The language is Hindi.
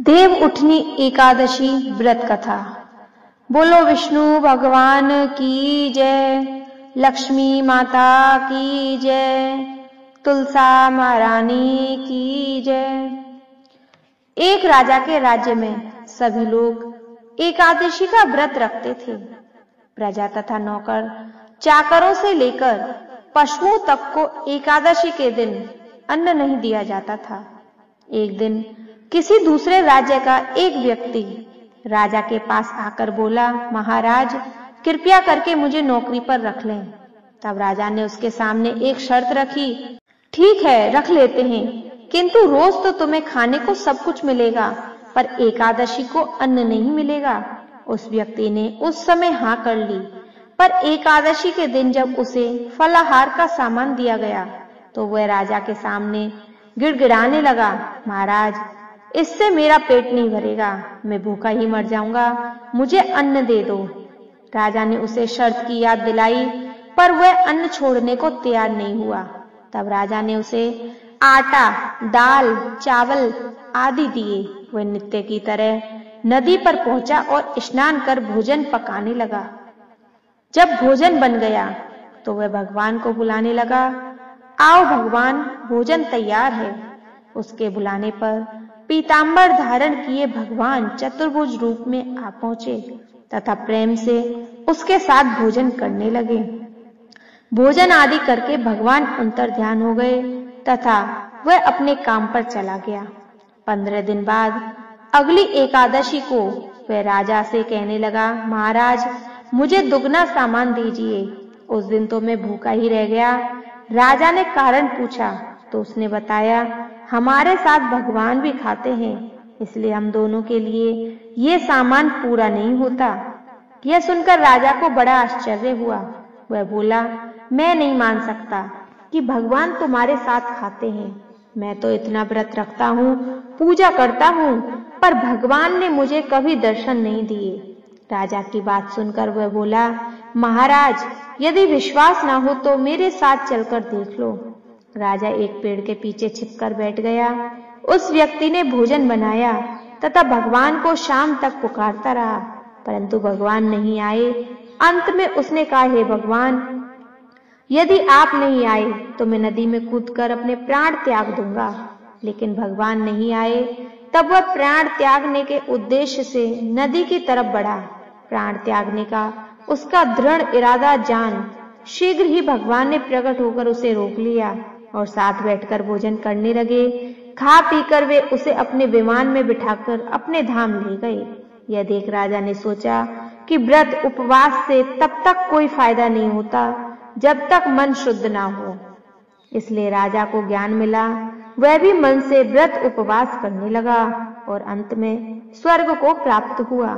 देव उठनी एकादशी व्रत कथा। बोलो विष्णु भगवान की जय, लक्ष्मी माता की जय, तुलसा महारानी की जय। एक राजा के राज्य में सभी लोग एकादशी का व्रत रखते थे। प्रजा तथा नौकर चाकरों से लेकर पशुओं तक को एकादशी के दिन अन्न नहीं दिया जाता था। एक दिन किसी दूसरे राज्य का एक व्यक्ति राजा के पास आकर बोला, महाराज कृपया करके मुझे नौकरी पर रख लें। तब राजा ने उसके सामने एक शर्त रखी, ठीक है रख लेते हैं, किंतु रोज तो तुम्हें खाने को सब कुछ मिलेगा, पर एकादशी को अन्न नहीं मिलेगा। उस व्यक्ति ने उस समय हाँ कर ली, पर एकादशी के दिन जब उसे फलाहार का सामान दिया गया तो वह राजा के सामने गिड़गिड़ाने लगा, महाराज इससे मेरा पेट नहीं भरेगा, मैं भूखा ही मर जाऊंगा, मुझे अन्न दे दो। राजा ने उसे शर्त की याद दिलाई, पर वह अन्न छोड़ने को तैयार नहीं हुआ। तब राजा ने उसे आटा, दाल, चावल आदि दिए। वह नित्य की तरह नदी पर पहुंचा और स्नान कर भोजन पकाने लगा। जब भोजन बन गया तो वह भगवान को बुलाने लगा, आओ भगवान भोजन तैयार है। उसके बुलाने पर पीतांबर धारण किए भगवान चतुर्भुज रूप में आ पहुंचे तथा प्रेम से उसके साथ भोजन करने लगे। भोजन आदि करके भगवान अंतर्ध्यान हो गए तथा वह अपने काम पर चला गया। 15 दिन बाद अगली एकादशी को वह राजा से कहने लगा, महाराज मुझे दुगना सामान दीजिए। उस दिन तो मैं भूखा ही रह गया। राजा ने कारण पूछा तो उसने बताया, हमारे साथ भगवान भी खाते हैं, इसलिए हम दोनों के लिए ये सामान पूरा नहीं होता। यह सुनकर राजा को बड़ा आश्चर्य हुआ। वह बोला, मैं नहीं मान सकता कि भगवान तुम्हारे साथ खाते हैं। मैं तो इतना व्रत रखता हूँ, पूजा करता हूँ, पर भगवान ने मुझे कभी दर्शन नहीं दिए। राजा की बात सुनकर वह बोला, महाराज यदि विश्वास ना हो तो मेरे साथ चलकर देख लो। राजा एक पेड़ के पीछे छिपकर बैठ गया। उस व्यक्ति ने भोजन बनाया तथा भगवान को शाम तक पुकारता रहा, परंतु भगवान नहीं आए। अंत में उसने कहा, हे भगवान यदि आप नहीं आए तो मैं नदी में कूदकर अपने प्राण त्याग दूंगा। लेकिन भगवान नहीं आए। तब वह प्राण त्यागने के उद्देश्य से नदी की तरफ बढ़ा। प्राण त्यागने का उसका दृढ़ इरादा जान शीघ्र ही भगवान ने प्रकट होकर उसे रोक लिया और साथ बैठकर भोजन करने लगे। खा पीकर वे उसे अपने विमान में बिठाकर अपने धाम ले गए। यह देख राजा ने सोचा कि व्रत उपवास से तब तक कोई फायदा नहीं होता जब तक मन शुद्ध ना हो। इसलिए राजा को ज्ञान मिला। वह भी मन से व्रत उपवास करने लगा और अंत में स्वर्ग को प्राप्त हुआ।